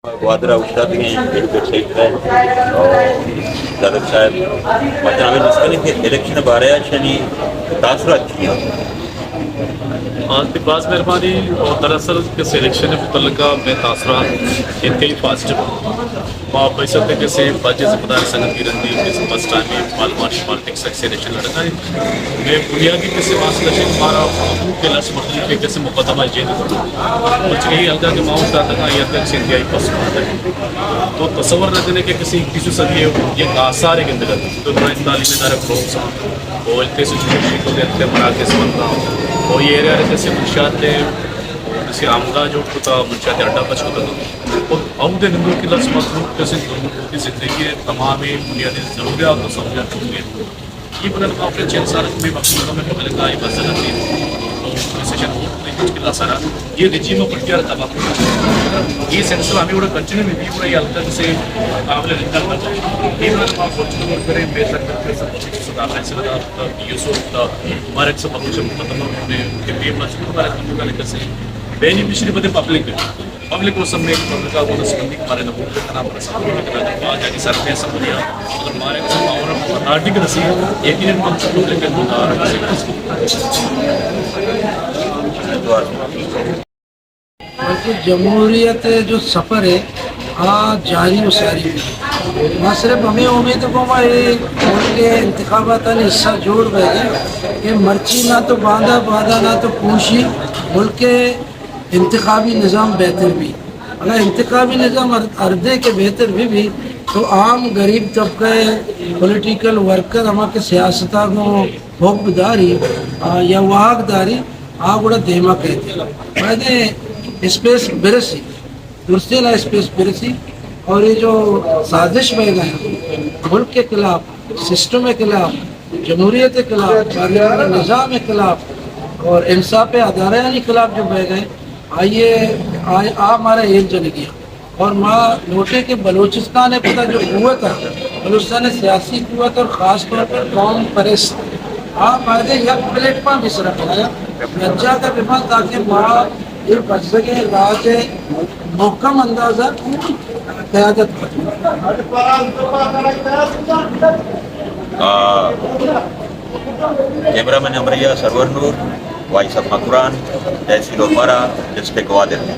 گوادرا استاد ہیں advocate sector اور دادر صاحب مطلب نسکن کے الیکشن بارے شنی تاثرات کیا بعض مہربانی اور دراصل کس الیکشن متعلقہ میں تاثرات انتہائی پازیٹیو ماں پیسہ کے سے باجی ذمہ دار صنعت کی رنگی کسی فسٹ ٹائم میں معلومات پالیٹکس سے الیکشن لڑنا ہے میں بنیادی کسی ماسل ہمارا کے لس مختلف کے کسی مقدمہ جیل کچھ یہی الگا کے ماؤں کا تھا یہ تک سے انتہائی پسند ہے تو تصور نہ کرنے کے کسی کسی صدی یہ آثار ہے کہ تو تعلیمی ادارے فروغ وہ اتنے مراکز بن رہا ہوں اور یہ ایریا جیسے منشیات جیسے آمدہ جو ہوتا منشیات اڈا بچ ہوتا اور عہد ہندو کی لفظ مخلوق جیسے کی زندگی کے تمام بنیادی ضروریات اور سہولیات ہوں گے یہ بدل اپنے چند سال میں مقصودوں میں قبل کا بزرگ سیشن سارا یہ رجیم پٹیا تباہ یہ سلسلہ ہمیں بڑا کنٹینیو میں بھی پورا یہ الگ سے قابل نکل یہ فارچونیٹ کریں بے یوسف ہمارے سب بینیفیشری بدے پبلک کو سب میں کا ہمارے نبوت کا نام جاتی سرفے سب دیا ہمارے آرٹیکل سی یقیناً جمہوریت جو سفر ہے جاری و ساری نہ صرف ہمیں امید کو ملک کے انتخابات نے حصہ جوڑ گئے کہ مرچی نہ تو باندھا نہ تو پوشی ملک کے انتخابی نظام بہتر بھی اگر انتخابی نظام اردے کے بہتر بھی تو عام غریب طبقے پولیٹیکل ورکر ہمارے سیاستہ کو حکم داری یا واحق داری گوڑا دیما کہتے ہیں میں نے اسپیس برسی درستی لا اسپیس برسی اور یہ جو سازش بہ گئے ملک کے خلاف سسٹم کے خلاف جمہوریت کے خلاف نظام کے خلاف اور انصاف عدالت کے خلاف جو بہ گئے آئیے ہمارا ایک جن گیا اور ماں لوٹے کہ بلوچستان پتہ جو قوت ہے بلوچستان سیاسی قوت اور خاص طور پر قوم پرست فائدے یک پلیٹ فارم اس رکھا رجا کا بفا تاکہ ماں یہ بچ سکے راج محکم اندازہ قیادت کیمرہ مین امریا سرور نور وائس آف مکران تحصیل عمرہ ڈسٹرکٹ گوادر